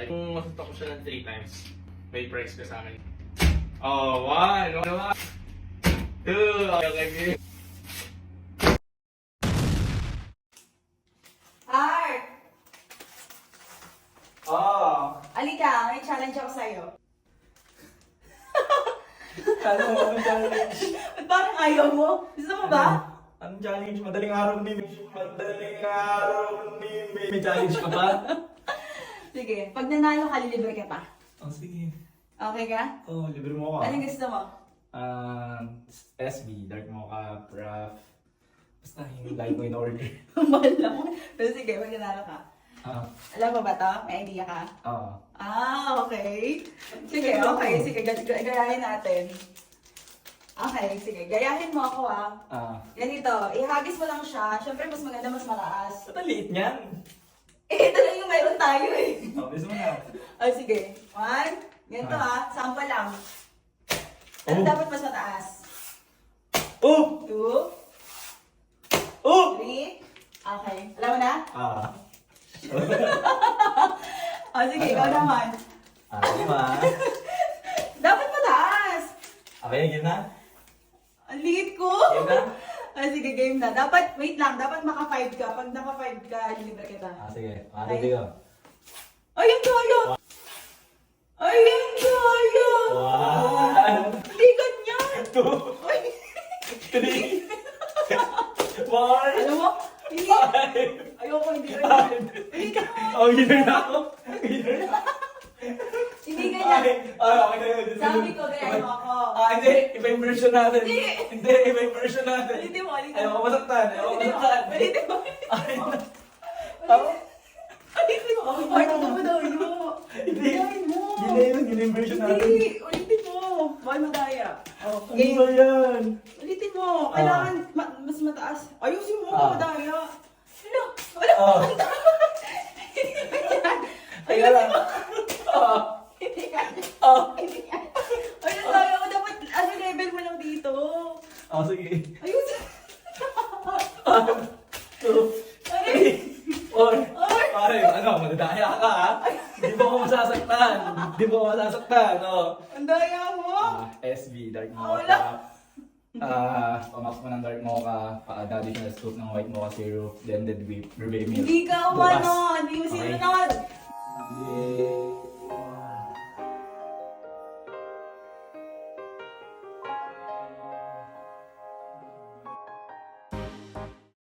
Okay. Kung masutok ko siya ng 3 times, may price ka sa akin. Oh, 1, 2, okay. Art! Oh! Alika, may challenge ako sa'yo. Ano mo ang challenge? Ba't parang ayaw mo? Gusto mo ba? Anong challenge? Madaling araw ni Madaling araw ni May challenge ka ba? Sige, pag nanalo ka, lilibre ka pa. Oh, sige. Okay ka? Oh, libre mo ako. Anong gusto mo? SB, Dark Mocha, Prof. Basta yung like mo in order. Mahal lang. Pero sige, pag nanalo ka. Ah, Alam mo ba to? May idea ka? oo. Okay. Sige, okay. Sige, gayahin natin. Okay, sige. Gayahin mo ako Ganito, ihagis mo lang siya. Siyempre, mas maganda, mas mataas. Ba't ang liit niyan? Ito lang yung meron tayo Oh, bis mo na. sige. 1. Ganito sample lang. Ano Oh. dapat mas mataas? Oh! 2, Oh! 3. Okay. Alam mo na? Sige, ikaw naman. Lima. Dapat mataas. Okay, game na? Ang liit ko. Game na? Sige, game na. Dapat, wait lang, dapat maka-5 ka. Pag naka-5 ka, lilibre kita. Sige. Okay. Ko. Ayun, kaya! Ayun, kaya! One. Hindi ganyan! 2. Ay, 3. 4. alam mo, hindi. 5. Ayoko, hindi ganyan. Hindi Oh, winner na ako. Winner na. Hindi ganyan. Okay. Sabi ko, ganyan mo ako. Hindi. Iba yung version natin. Hindi. Hindi, iba yung version natin. Ulitin mo, ulitin Ayaw mo. ko masaktan. Ulitin mo. Ulitin mo. Ay, ito mo daw yun. Hindi. Gayahin mo. Yun yung version natin. Hindi, ulitin mo. Mahal madaya. Ano ba yan? Ulitin mo. Kailangan mas mataas. Ayusin mo, madaya. Ano? Oh. Ayusin mo. Hindi ka. Hindi ka. Ay, madaya ko. Dapat, level mo lang dito. Sige. Ayusin. 2, 3, 4, 5. Ano, madadaya ka ha? Hindi mo ako masasaktan. Hindi mo ako masasaktan. Ang daya mo. SB, Dark Wala. Mocha. Pamax mo ng Dark Mocha. Additional scoop ng White Mocha Syrup. Blended with Bourbon milk. Hindi ka Bukas. umano. Hindi mo sinunod. Okay.